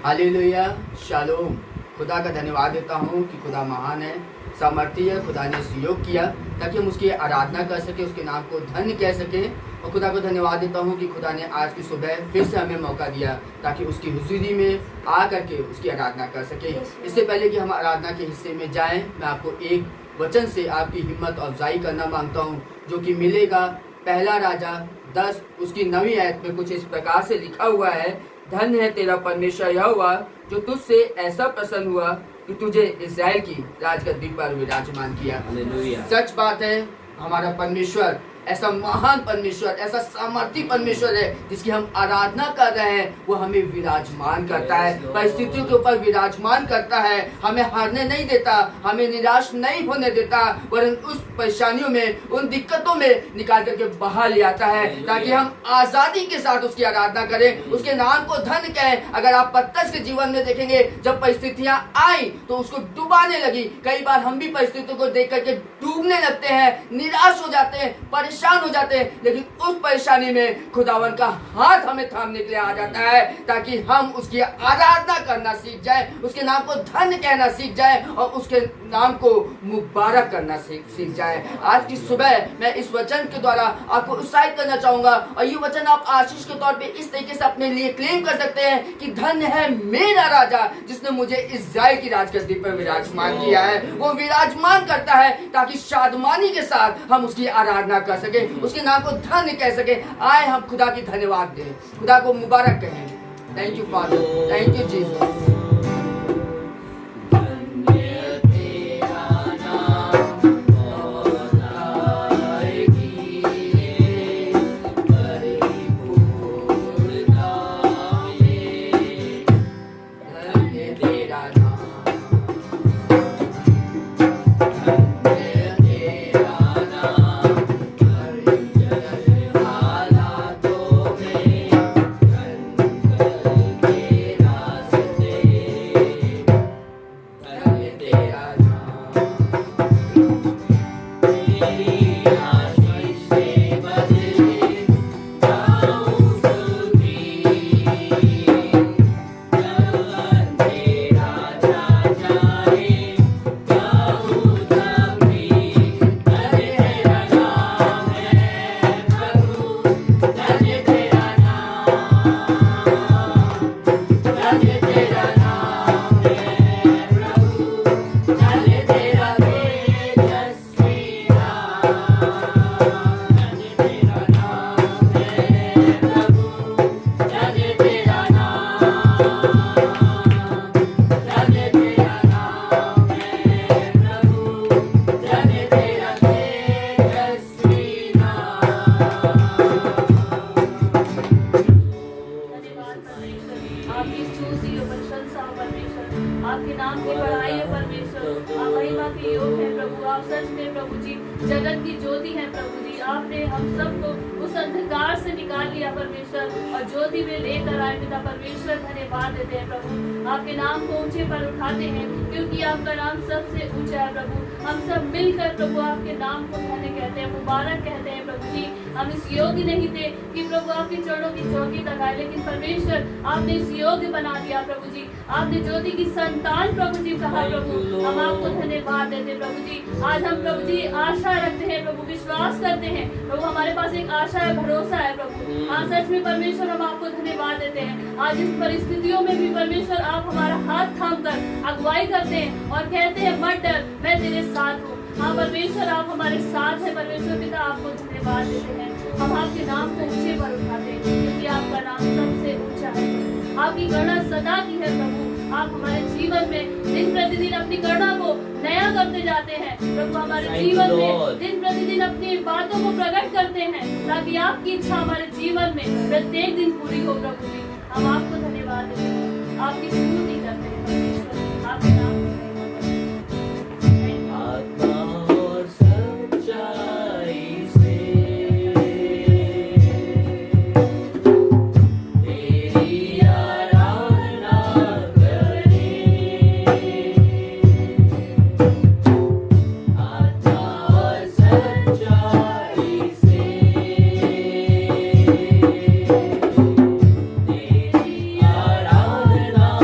Hallelujah, shalom. खुदा का धन्यवाद देता हूँ कि खुदा महान है, सामर्थी है। खुदा ने सहयोग किया ताकि हम उसकी आराधना कर सके, उसके नाम को धन्य कह सके। और खुदा को धन्यवाद देता हूँ कि खुदा ने आज की सुबह फिर से हमें मौका दिया ताकि उसकी हुजूरी में आ करके उसकी आराधना कर सके। इससे पहले कि हम आराधना के हिस्से में जाएं, मैं आपको एक वचन से आपकी हिम्मत अफजाई करना मांगता हूँ, जो कि मिलेगा पहला राजा 10 उसकी 9वीं आयत में। कुछ इस प्रकार से लिखा हुआ है, धन्य है तेरा परमेश्वर यहोवा, जो तुझसे ऐसा प्रसन्न हुआ कि तुझे इस्राएल की राजगद्दी पर विराजमान किया। सच बात है, हमारा परमेश्वर ऐसा महान परमेश्वर, ऐसा सामर्थी परमेश्वर है जिसकी हम आराधना कर रहे हैं। वो हमें विराजमान करता है, परिस्थितियों के ऊपर विराजमान करता है, हमें हारने नहीं देता, हमें निराश नहीं होने देता, वरन उस परेशानियों में, उन दिक्कतों में निकाल करके बाहर ले आता है ताकि हम आजादी के साथ उसकी आराधना करें, उसके नाम को धन्य कहें। अगर आप पतरस के जीवन में देखेंगे, जब परिस्थितियां आई तो उसको डुबाने लगी। कई बार हम भी परिस्थितियों को देख करके डूबने लगते हैं, निराश हो जाते हैं, परेशान हो जाते हैं, लेकिन उस परेशानी में खुदावन का हाथ हमें थामने के लिए आ जाता है ताकि हम उसकी आराधना करना सीख जाए, उसके नाम को धन्य कहना सीख जाए और उसके नाम को मुबारक करना सीख जाए। आज की सुबह मैं इस वचन के द्वारा आपको उत्साहित करना चाहूंगा और ये वचन आप आशीष के तौर पे इस तरीके से अपने लिए क्लेम कर सकते हैं कि धन्य है मेरा राजा जिसने मुझे इस्राएल की राजगद्दी पर विराजमान किया है। वो विराजमान करता है ताकि शादमानी के साथ हम उसकी आराधना कर सके, उसके नाम को धन्य कह सके। आए हम खुदा की धन्यवाद दें, खुदा को मुबारक कहें। Thank you father, thank you Jesus. जगत की ज्योति है प्रभु जी। आपने हम सबको उस अंधकार से निकाल लिया परमेश्वर और ज्योति में लेकर आए पिता परमेश्वर। धन्यवाद देते हैं प्रभु, आपके नाम को ऊंचे पर उठाते हैं क्योंकि आपका नाम सबसे ऊंचा है प्रभु। हम सब मिलकर प्रभु आपके नाम को धन्य कहते हैं, मुबारक कहते हैं प्रभु जी। हम इस योग्य नहीं थे कि प्रभु आपके चरणों की चौकी तक आए, लेकिन परमेश्वर आपने इस योग्य बना दिया प्रभु जी। आपने ज्योति की संतान प्रभु जी कहा प्रभु, हम आपको धन्यवाद देते हैं प्रभु जी। आज हम प्रभु जी आशा रखते हैं प्रभु, विश्वास करते हैं प्रभु, हमारे पास एक आशा है, भरोसा है प्रभु। हाँ सच में परमेश्वर हम आपको धन्यवाद देते हैं। आज इस परिस्थितियों में भी परमेश्वर आप हमारा हाथ थाम कर अगुवाई करते हैं और कहते हैं मत डर, मैं तेरे साथ हूँ। हाँ परमेश्वर आप हमारे साथ है परमेश्वर पिता, आपको धन्यवाद देते हैं। हम आपके नाम को ऊंचे पर उठाते हैं क्योंकि आपका नाम सबसे ऊंचा है। आपकी गणना सदा की है प्रभु। आप हमारे जीवन में दिन प्रतिदिन अपनी गणना को नया करते जाते हैं प्रभु। हमारे जीवन में दिन प्रतिदिन अपनी बातों को प्रकट करते हैं ताकि आपकी इच्छा हमारे जीवन में प्रत्येक दिन पूरी हो प्रभु जी। हम आपको धन्यवाद देते हैं, आपकी स्तुति करते हैं परमेश्वर, आपके नाम आराधना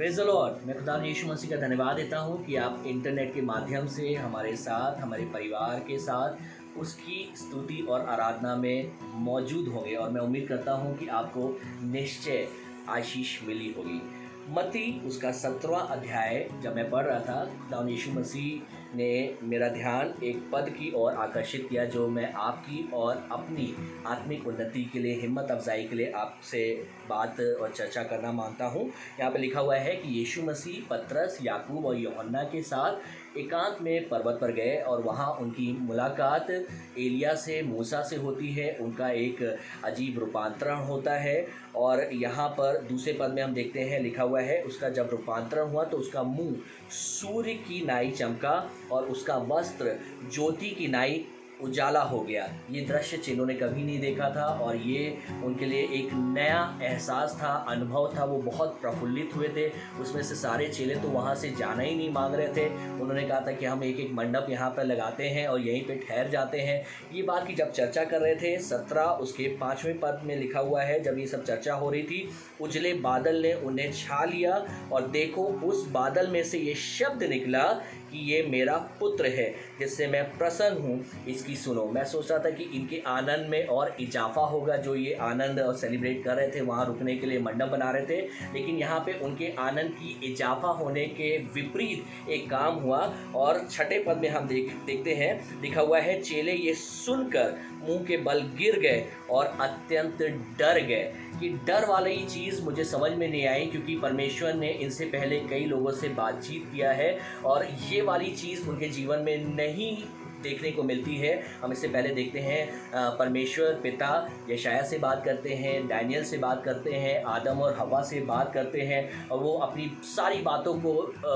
प्रेज़ द लॉर्ड। मैं खुदा यीशु मसीह का धन्यवाद देता हूँ कि आप इंटरनेट के माध्यम से हमारे साथ, हमारे परिवार के साथ उसकी स्तुति और आराधना में मौजूद होंगे, और मैं उम्मीद करता हूँ कि आपको निश्चय आशीष मिली होगी। मत्ती उसका 17वां अध्याय जब मैं पढ़ रहा था, खुदा यीशु मसीह ने मेरा ध्यान एक पद की ओर आकर्षित किया जो मैं आपकी और अपनी आत्मिक उन्नति के लिए, हिम्मत अफजाई के लिए आपसे बात और चर्चा करना मांगता हूँ। यहाँ पे लिखा हुआ है कि यीशु मसीह पतरस, याकूब और यूहन्ना के साथ एकांत में पर्वत पर गए और वहाँ उनकी मुलाकात एलिया से, मूसा से होती है। उनका एक अजीब रूपांतरण होता है, और यहाँ पर दूसरे पद में हम देखते हैं लिखा हुआ है, उसका जब रूपांतरण हुआ तो उसका मुंह सूर्य की नाई चमका और उसका वस्त्र ज्योति की नाई उजाला हो गया। ये दृश्य चेलों ने कभी नहीं देखा था, और ये उनके लिए एक नया एहसास था, अनुभव था। वो बहुत प्रफुल्लित हुए थे। उसमें से सारे चेले तो वहाँ से जाना ही नहीं मांग रहे थे। उन्होंने कहा था कि हम एक एक मंडप यहाँ पर लगाते हैं और यहीं पे ठहर जाते हैं। ये बात की जब चर्चा कर रहे थे, 17 उसके 5वें पद में लिखा हुआ है, जब ये सब चर्चा हो रही थी, उजले बादल ने उन्हें छा लिया और देखो उस बादल में से ये शब्द निकला कि ये मेरा पुत्र है जिससे मैं प्रसन्न हूँ, इसकी सुनो। मैं सोच रहा था कि इनके आनंद में और इजाफा होगा, जो ये आनंद और सेलिब्रेट कर रहे थे, वहाँ रुकने के लिए मंडप बना रहे थे, लेकिन यहाँ पे उनके आनंद की इजाफा होने के विपरीत एक काम हुआ। और 6ठे पद में हम देखते हैं लिखा हुआ है, चेले ये सुनकर मुंह के बल गिर गए और अत्यंत डर गए। कि डर वाली चीज़ मुझे समझ में नहीं आई, क्योंकि परमेश्वर ने इनसे पहले कई लोगों से बातचीत किया है और ये वाली चीज़ उनके जीवन में नहीं देखने को मिलती है। हम इससे पहले देखते हैं परमेश्वर पिता यशायाह से बात करते हैं, दानियल से बात करते हैं, आदम और हवा से बात करते हैं, और वो अपनी सारी बातों को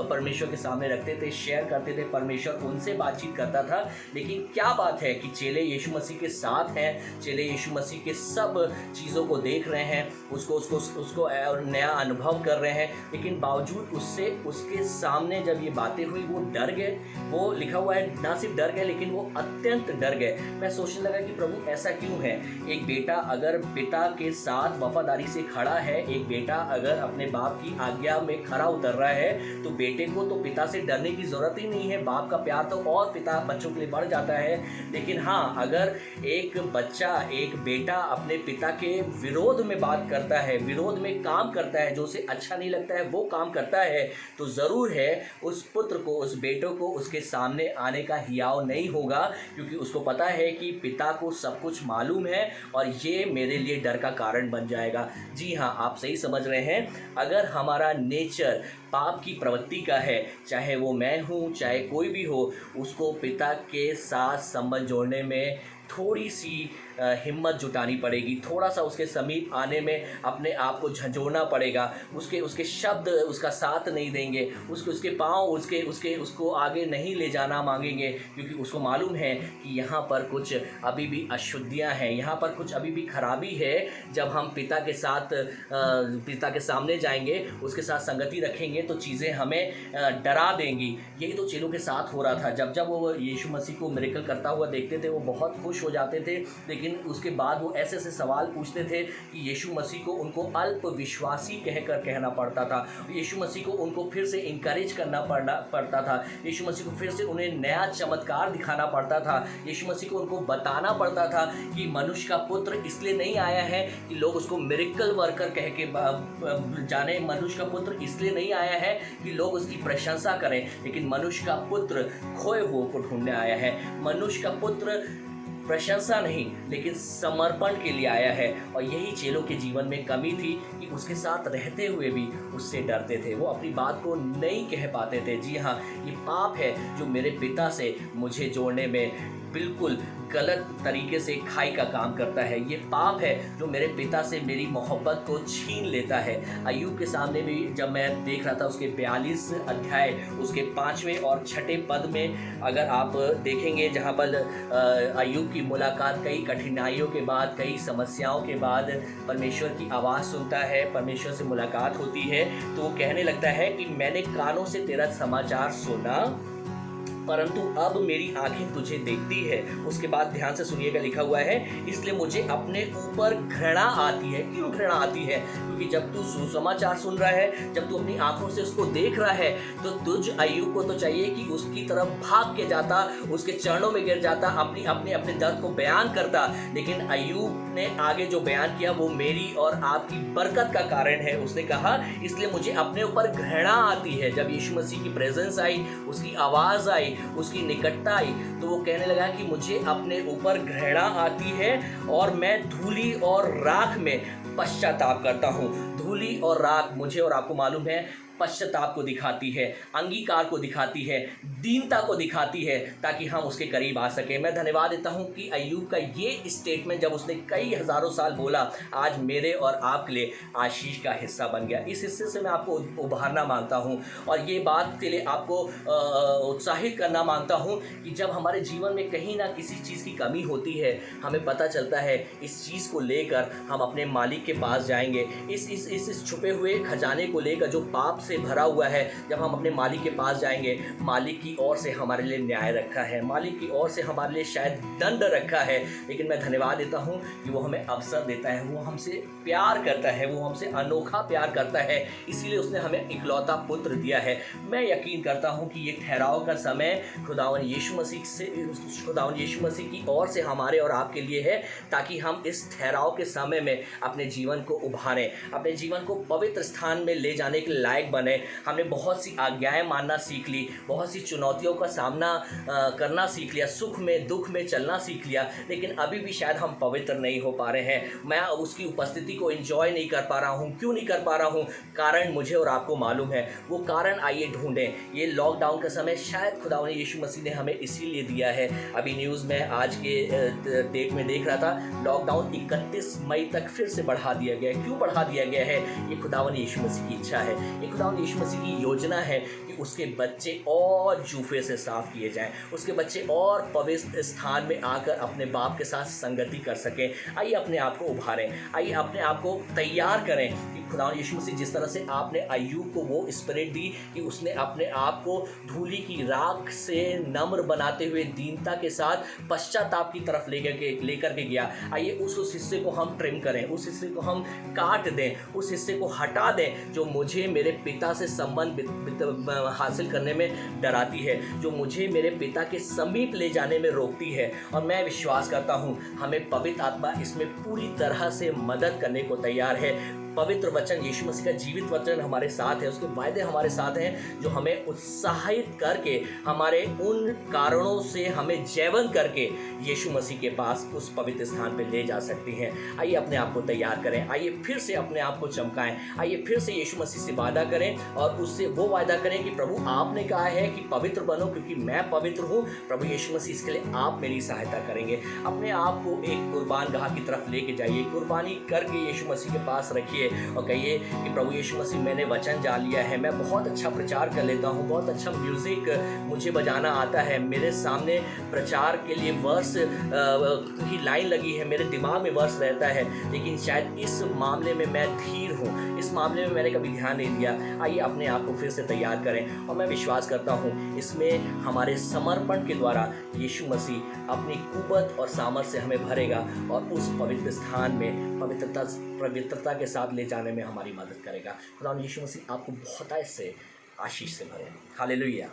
परमेश्वर के सामने रखते थे, शेयर करते थे। परमेश्वर उनसे बातचीत करता था। लेकिन क्या बात है कि चेले यीशु मसीह के साथ हैं, चेले यीशु मसीह के सब चीज़ों को देख रहे हैं, उसको नया अनुभव कर रहे हैं, लेकिन बावजूद उससे उसके सामने जब ये बातें हुई वो डर गए। वो लिखा हुआ है ना सिर्फ डर गए, लेकिन वो अत्यंत डर गए। मैं सोचने लगा कि प्रभु ऐसा क्यों है? एक बेटा अगर पिता के साथ वफादारी से खड़ा है, एक बेटा अगर अपने बाप की आज्ञा में खरा उतर रहा है, तो बेटे को तो पिता से डरने की ज़रूरत ही नहीं है। बाप का प्यार तो और पिता बच्चों के लिए बढ़ जाता है। लेकिन हाँ, अगर एक बच्चा, एक बेटा अपने पिता के विरोध में बात करता है, विरोध में काम करता है, जो उसे अच्छा नहीं लगता है वो काम करता है, तो ज़रूर है उस पुत्र को, उस बेटों को उसके सामने आने का हियाव नहीं होगा, क्योंकि उसको पता है कि पिता को सब कुछ मालूम है और ये मेरे लिए डर का कारण बन जाएगा। जी हाँ, आप सही समझ रहे हैं। अगर हमारा नेचर पाप की प्रवृत्ति का है, चाहे वो मैं हूँ, चाहे कोई भी हो, उसको पिता के साथ संबंध जोड़ने में थोड़ी सी हिम्मत जुटानी पड़ेगी, थोड़ा सा उसके समीप आने में अपने आप को झंझोड़ना पड़ेगा। उसके शब्द उसका साथ नहीं देंगे, उसके पाँव उसको आगे नहीं ले जाना मांगेंगे, क्योंकि उसको मालूम है कि यहाँ पर कुछ अभी भी अशुद्धियाँ हैं, यहाँ पर कुछ अभी भी खराबी है। जब हम पिता के सामने जाएंगे, उसके साथ संगति रखेंगे, तो चीज़ें हमें डरा देंगी। यही तो चेलों के साथ हो रहा था। जब वो यीशु मसीह को मिरेकल करता हुआ देखते थे, वो बहुत खुश हो जाते थे, लेकिन उसके बाद वो ऐसे सवाल पूछते थे कि यीशु मसीह को उनको अल्प विश्वासी कहना पड़ता था। यीशु मसीह को उनको फिर से इंकरेज करना पड़ता था। यीशु मसीह को फिर से उन्हें नया चमत्कार दिखाना पड़ता था। यीशु मसीह को उनको बताना पड़ता था कि मनुष्य का पुत्र इसलिए नहीं आया है कि लोग उसको मिरेकल वर्कर कह के जाने। मनुष्य का पुत्र इसलिए नहीं आया है कि लोग उसकी प्रशंसा करें, लेकिन मनुष्य का पुत्र खोए हुए को ढूंढने आया है। मनुष्य का पुत्र प्रशंसा नहीं, लेकिन समर्पण के लिए आया है। और यही चेलों के जीवन में कमी थी कि उसके साथ रहते हुए भी उससे डरते थे, वो अपनी बात को नहीं कह पाते थे। जी हाँ, ये पाप है जो मेरे पिता से मुझे जोड़ने में बिल्कुल गलत तरीके से खाई का काम करता है। ये पाप है जो मेरे पिता से मेरी मोहब्बत को छीन लेता है। अय्यूब के सामने भी जब मैं देख रहा था, उसके 42 अध्याय उसके 5वें और 6ठे पद में अगर आप देखेंगे, जहाँ पर अय्यूब की मुलाकात कई कठिनाइयों के बाद, कई समस्याओं के बाद परमेश्वर की आवाज़ सुनता है, परमेश्वर से मुलाकात होती है, तो वो कहने लगता है कि मैंने कानों से तेरा समाचार सुना परंतु अब मेरी आंखें तुझे देखती है। उसके बाद ध्यान से सुनिएगा, लिखा हुआ है, इसलिए मुझे अपने ऊपर घृणा आती है। क्यों घृणा आती है? क्योंकि जब तू सुसमाचार सुन रहा है, जब तू अपनी आंखों से उसको देख रहा है, तो तुझ अय्यूब को तो चाहिए कि उसकी तरफ भाग के जाता, उसके चरणों में गिर जाता, अपने दर्द को बयान करता। लेकिन अय्यूब ने आगे जो बयान किया वो मेरी और आपकी बरकत का कारण है। उसने कहा, इसलिए मुझे अपने ऊपर घृणा आती है। जब यीशु मसीह की प्रेजेंस आई, उसकी आवाज आई, उसकी निकटता आई, तो वो कहने लगा कि मुझे अपने ऊपर घृणा आती है और मैं धूली और राख में पश्चाताप करता हूँ। धूली और राख मुझे और आपको मालूम है पश्चाताप को दिखाती है, अंगीकार को दिखाती है, दीनता को दिखाती है, ताकि हम उसके करीब आ सकें। मैं धन्यवाद देता हूं कि अय्यूब का ये स्टेटमेंट जब उसने कई हज़ारों साल बोला, आज मेरे और आपके लिए आशीष का हिस्सा बन गया। इस हिस्से से मैं आपको उभारना मांगता हूं और ये बात के लिए आपको उत्साहित करना मांगता हूं कि जब हमारे जीवन में कहीं ना किसी चीज़ की कमी होती है, हमें पता चलता है, इस चीज़ को लेकर हम अपने मालिक के पास जाएंगे। इस छुपे हुए खजाने को लेकर जो पाप से भरा हुआ है, जब हम अपने मालिक के पास जाएंगे, मालिक की ओर से हमारे लिए न्याय रखा है, मालिक की ओर से हमारे लिए शायद दंड रखा है, लेकिन मैं धन्यवाद देता हूं कि वो हमें अवसर देता है, वो हमसे प्यार करता है, वो हमसे अनोखा प्यार करता है, इसीलिए उसने हमें इकलौता पुत्र दिया है। मैं यकीन करता हूं कि ये ठहराव का समय खुदावन यीशु मसीह की ओर से हमारे और आपके लिए है, ताकि हम इस ठहराव के समय में अपने जीवन को उभारें, अपने जीवन को पवित्र स्थान में ले जाने के लायक बने। हमने बहुत सी आज्ञाएं मानना सीख ली, बहुत सी चुनौतियों का सामना करना सीख लिया, सुख में दुख में चलना सीख लिया, लेकिन अभी भी शायद हम पवित्र नहीं हो पा रहे हैं। मैं उसकी उपस्थिति को एंजॉय नहीं कर पा रहा हूँ। क्यों नहीं कर पा रहा हूँ? कारण मुझे और आपको मालूम है। वो कारण आइए ढूंढें। ये लॉकडाउन का समय शायद खुदावंद यीशु मसीह ने हमें इसीलिए दिया है। अभी न्यूज़ में आज के डेट में देख रहा था, लॉकडाउन 31 मई तक फिर से बढ़ा दिया गया है। क्यों बढ़ा दिया गया है? ये खुदावंद यीशु मसीह की इच्छा है, ये खुदावंद यीशु मसीह की योजना है कि उसके बच्चे और जूफे से साफ किए जाएं, उसके बच्चे और पवित्र स्थान में आकर अपने बाप के साथ संगति कर सकें। आइए अपने आप को उभारें, आइए अपने आप को तैयार करें कि खुदावंद यीशु मसीह जिस तरह से आपने अय्यूब को वो स्पिरिट दी कि उसने अपने आप को धूली की राख से नम्र बनाते हुए दीनता के साथ पश्चाताप की तरफ लेकर के गया। आइए उस हिस्से को हम ट्रिम करें, उस हिस्से को हम काट दें, उस हिस्से को हटा दें जो मुझे मेरे पिता से संबंध हासिल करने में डराती है, जो मुझे मेरे पिता के समीप ले जाने में रोकती है। और मैं विश्वास करता हूँ हमें पवित्र आत्मा इसमें पूरी तरह से मदद करने को तैयार है। पवित्र वचन, यीशु मसीह का जीवित वचन हमारे साथ है, उसके वायदे हमारे साथ हैं, जो हमें उत्साहित करके हमारे उन कारणों से हमें जैवन करके यीशु मसीह के पास उस पवित्र स्थान पे ले जा सकती हैं। आइए अपने आप को तैयार करें, आइए फिर से अपने आप को चमकाएं, आइए फिर से यीशु मसीह से वादा करें और उससे वो वादा करें कि प्रभु आपने कहा है कि पवित्र बनो क्योंकि मैं पवित्र हूँ। प्रभु यीशु मसीह इसके लिए आप मेरी सहायता करेंगे। अपने आप को एक कुर्बान गाह की तरफ लेके जाइए, कुर्बानी करके यीशु मसीह के पास रखिए और कहिए कि प्रभु यीशु मसीह मैंने वचन जान लिया है, मैं बहुत अच्छा प्रचार कर लेता हूँ, बहुत अच्छा म्यूजिक मुझे बजाना आता है, मेरे सामने प्रचार के लिए वर्स की लाइन लगी है, मेरे दिमाग में वर्स रहता है, लेकिन शायद इस मामले में मैं धीर हूँ, इस मामले में मैंने कभी ध्यान नहीं दिया। आइए अपने आप को फिर से तैयार करें और मैं विश्वास करता हूँ इसमें हमारे समर्पण के द्वारा यीशु मसीह अपनी कुव्वत और सामर्थ से हमें भरेगा और उस पवित्र स्थान में पवित्रता के साथ ले जाने में हमारी मदद करेगा। खुदा यीशु मसीह आपको बहुत से आशीष से भरे। हालेलुया।